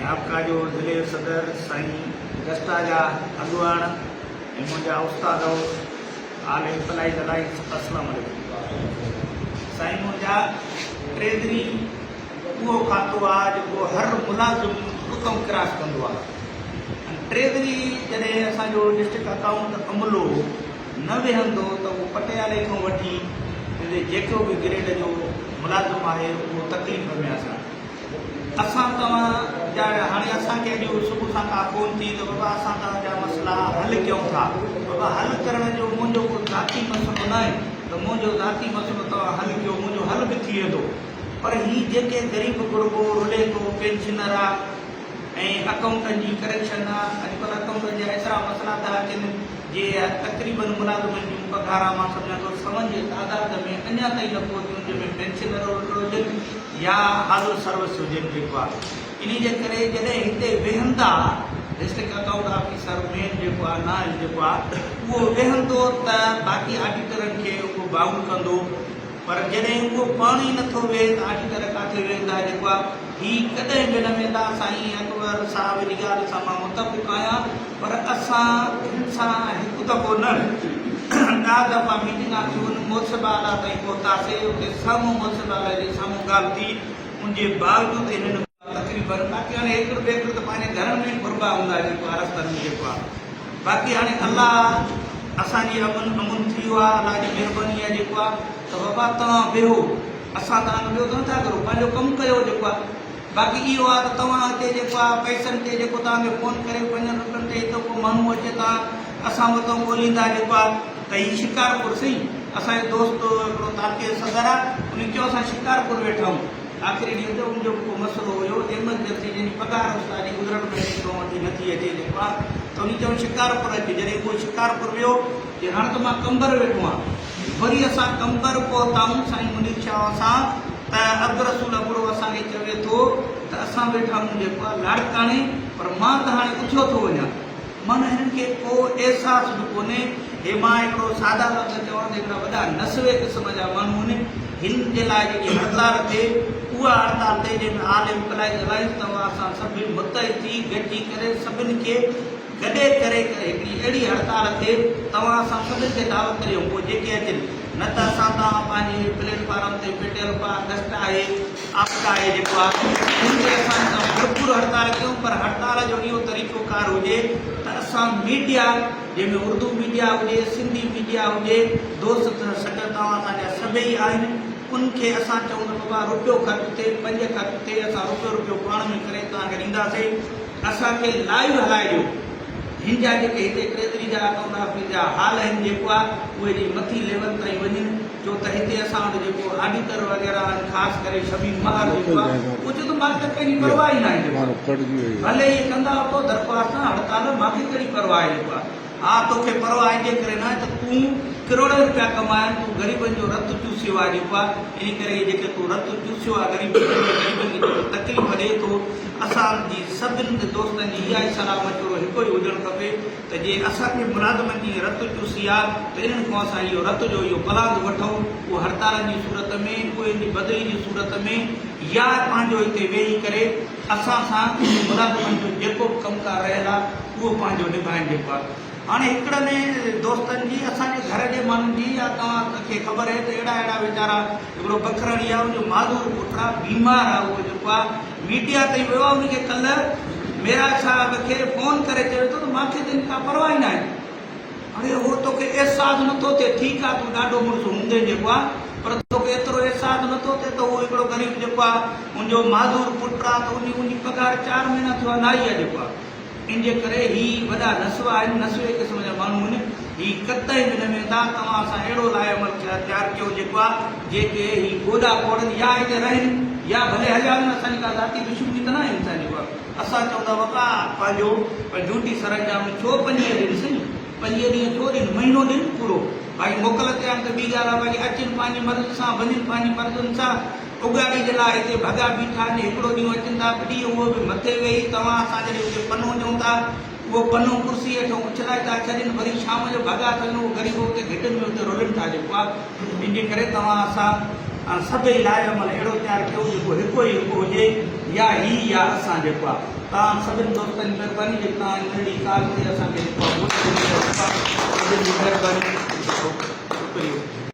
आपका जो ज़िले सदर साईं गस्ता जा अगवान मुझा उस्ताद आलिम फलाई दलाई अस्सलाम वालेकुम। साईं मुझा ट्रेजरी वो खातो आज वो हर मुलाजिम हुकम क्रॉस कंदो आहे। ट्रेजरी जॾहिं असांजो डिस्ट्रिक्ट अकाउंट अमलो न वेहंदो त उहो पटियाले खां वठी जेको बि ग्रेड जो मुलाज़िम आहे उहो तकलीफ़ में असां तव्हां जा हाणे असांखे अॼु सुबुह सां का फ़ोन थी त बाबा असां तव्हांजा मसइला हल कयूं था। बाबा हल करण जो मुंहिंजो को ज़ाती मसइलो न आहे त मुंहिंजो ज़ाती मसइलो तव्हां हल कयो, मुंहिंजो हल बि थी वेंदो। पर ही जेके ग़रीब गुरबो रुले थो पेंशनर आहे ऐं अकाउंटनि जी करेक्शन आहे, अॼुकल्ह अकाउंटनि जा एतिरा मसइला था अचनि जे तक़रीबन मुलाज़िमनि जूं पघार मां सम्झा थो सवन जे तादाद में अञा ताईं न पहुतियूं जंहिंमें पेंशनर हुजनि या हाज़िर सर्विस हुजनि जेको आहे। इन जे करे जॾहिं हिते वेहंदा डिस्ट्रिक्ट अकाउंट ऑफिसर मेन जेको आहे नाज़ जेको आहे उहो वेहंदो त बाक़ी ऑडिटरनि खे उहो बाउंड कंदो। पर जॾहिं उहो पाण ई नथो वेहे त ऑडिटर किथे वेंदा जेको आहे ही कॾहिं बि न वेंदा। साईं अकबर साहिब जी ॻाल्हि सां मां मुतफ़िक़ आहियां, पर असां सां हिकु दफ़ो न 10 दफ़ा मीटिंगां थियूं, मुंसिब आला ताईं पहुतासीं, उते साम्हूं मुंसिब आला जे साम्हूं ॻाल्हि थी। उनजे बावजूदि हिननि तक़रीबन बाक़ी हाणे हिकिड़ो ॿिए हिकिड़ो त पंहिंजे घरनि में घुरबा हूंदा जेको आहे रस्तनि में जेको आहे। बाक़ी हाणे अलाह असांजी अमुन थी वियो आहे, अलाह जी महिरबानी आहे जेको आहे त बाबा तव्हां वेहो, असां तव्हांखे ॿियो त नथा करूं, पंहिंजो कमु कयो जेको आहे। बाक़ी इहो आहे त तव्हां हिते जेको आहे पैसनि ते जेको तव्हांखे फ़ोन करे 5 रुपयनि ते हिते को माण्हू अचे तव्हां असां वटि ॻोल्हींदा जेको आहे त हीउ शिकारपुर सही असांजो दोस्त हिकिड़ो ताक़ी सदर आहे, उन चयो असां शिकारपुर वेठा आहियूं। आख़िरी ॾींहं ते उनजो को मसइलो हुयो एमरजेंसी जंहिंजी पघार उस्तादी गुज़रण में वठी नथी अचे जेको आहे त उन चयो शिकारपुर अचे। जॾहिं उहो शिकारपुर वियो जे हाणे त मां कंबर वेठो आहियां, वरी असां कंबर पहुताऊं साईं मुनीर शाह सां त अब्दुल रसूल अबुरो असांखे चवे थो त असां वेठा आहियूं जेको आहे लाड़काणे, पर मां त हाणे उथियो थो वञा। माना हिननि खे को अहसासु बि कोन्हे। हे मां हिकिड़ो सादा लफ़्ज़ चवां त हिकिड़ा वॾा नस्वे क़िस्म जा माण्हू आहिनि। हिन जे लाइ जेकी हड़ताल थिए उहा हड़ताल थिए जंहिंमें आलिम फलाई दलाई तव्हां असां सभई मुतहिद थी गॾिजी करे सभिनि खे गॾे करे हिकिड़ी अहिड़ी हड़ताल थिए तव्हां असां सभिनि खे दावत करियूं। पोइ जेके अचनि न त असां तव्हां पंहिंजे प्लेटफॉर्म ते पेटियल दस्त आहे आपका आहे जेको आहे उन ते असां भरपूर हड़ताल कयूं। पर हड़ताल जो इहो तरीक़ोकार हुजे त असां मीडिया जंहिंमें उर्दू मीडिया हुजे, सिंधी मीडिया हुजे, दोस्त सॾ तव्हां असांजा सभई आहिनि, उनखे असां चऊं त बाबा रुपयो ख़र्चु थिए, 5 ख़र्चु थिए, असां रुपयो पाण में करे तव्हांखे ॾींदासीं। असांखे लाइव हलाइजो। हिन जा जेके हिते ट्रेजरी जा अकाउंट ऑफिस जा हाल आहिनि जेको आहे उहे जी मथी लेवल ताईं वञनि, छो त हिते असां वटि जेको ऑडिटर वग़ैरह आहिनि ख़ासि करे शबीर महार जेको आहे उहो चयो त मूंखे कंहिंजी परवाह ई न आहे, भले इहे कंदा वठो दरख़्वास्त हड़ताल, मूंखे कहिड़ी परवाह आहे जेको आहे। हा तोखे परवाह जे करे न त तूं करोड़नि रुपया कमाइनि, तूं ग़रीबनि जो रतु चूसियो आहे जेको आहे। इन करे जेके तूं रतु चूसियो आहे ग़रीबनि खे तकलीफ़ ॾिए थो। असांजी सभिनि दोस्तनि जी इहा ई सलाह मशवरो हिकु ई हुजणु खपे त जे असांखे मुलाज़िमनि जी रतु चूसी आहे त इन्हनि खां असां इहो रतु जो इहो पलांग वठूं, उहो हड़तालनि जी सूरत में, उहे जी बदिली जी सूरत में, या पंहिंजो हिते वेही करे असां सां मुलाज़िमनि जो जेको बि कमकार रहियल आहे उहो पंहिंजो निभाइनि जेको आहे। हाणे हिकिड़नि दोस्तनि जी असांजे घर जे माण्हुनि जी या तव्हांखे ख़बर आहे त अहिड़ा वीचारा हिकिड़ो बखरणी आहे उनजो माधुर पुटु आहे, बीमार आहे, उहो जेको आहे मीडिया ताईं वियो आहे। उनखे कल्ह मेरा साहिब खे फ़ोन करे चयो त मूंखे त का परवाह ई न आहे। हाणे उहो तोखे अहसासु नथो थिए, ठीकु आहे तूं ॾाढो मुड़ुसु हूंदे जेको आहे, पर तोखे एतिरो अहसासु नथो थिए त उहो हिकिड़ो ग़रीब जेको आहे मुंहिंजो माधुर पुटु आहे त उनजी पघार 4 महीना थियो आहे, नाई आहे जेको आहे। इन जे करे ही वॾा नस्वा आहिनि, नस्वे क़िस्म जा माण्हू आहिनि, ही कतई बि न वेंदा। तव्हां असां अहिड़ो लाइ अमल तयारु कयो जेको आहे जेके ही गोॾा कोड़नि या हिते रहनि या भले हलिया वञनि, असांजी का ज़ाती दुश्मनी त न आहे इंसान जेको आहे। असां चवंदा बाबा पंहिंजो ड्यूटी सरंजाम छो 5 ॾींहं सही, 5 ॾींहं छो ॾींहुं, महीनो ॾींहुं पूरो भाई मोकल ते आहिनि त ॿी ॻाल्हि आहे, भाई अचनि पंहिंजी मर्ज़ सां, वञनि पंहिंजी मर्ज़ुनि सां, उगाड़ी जे लाइ हिते भॻा बीठा आहिनि। हिकिड़ो ॾींहुं अचनि था, ॿ ॾींहं उहो बि मथे वेही, तव्हां असां जॾहिं उते पनो ॾियूं था उहो पनो कुर्सी हेठो उछलाए था छॾनि, वरी शाम जो भॻा थियनि, उहो ग़रीब उते घिटनि में उते रोलनि था जेको आहे। इन जे करे तव्हां असां सभई लाइ अमल अहिड़ो तयारु कयो जेको हिकु ई हिकु हुजे। या ही या असां जेको आहे तव्हां सभिनि दोस्तनि जी महिरबानी जे तव्हां अहिड़ी ॻाल्हि ते असांखे जेको आहे महिरबानी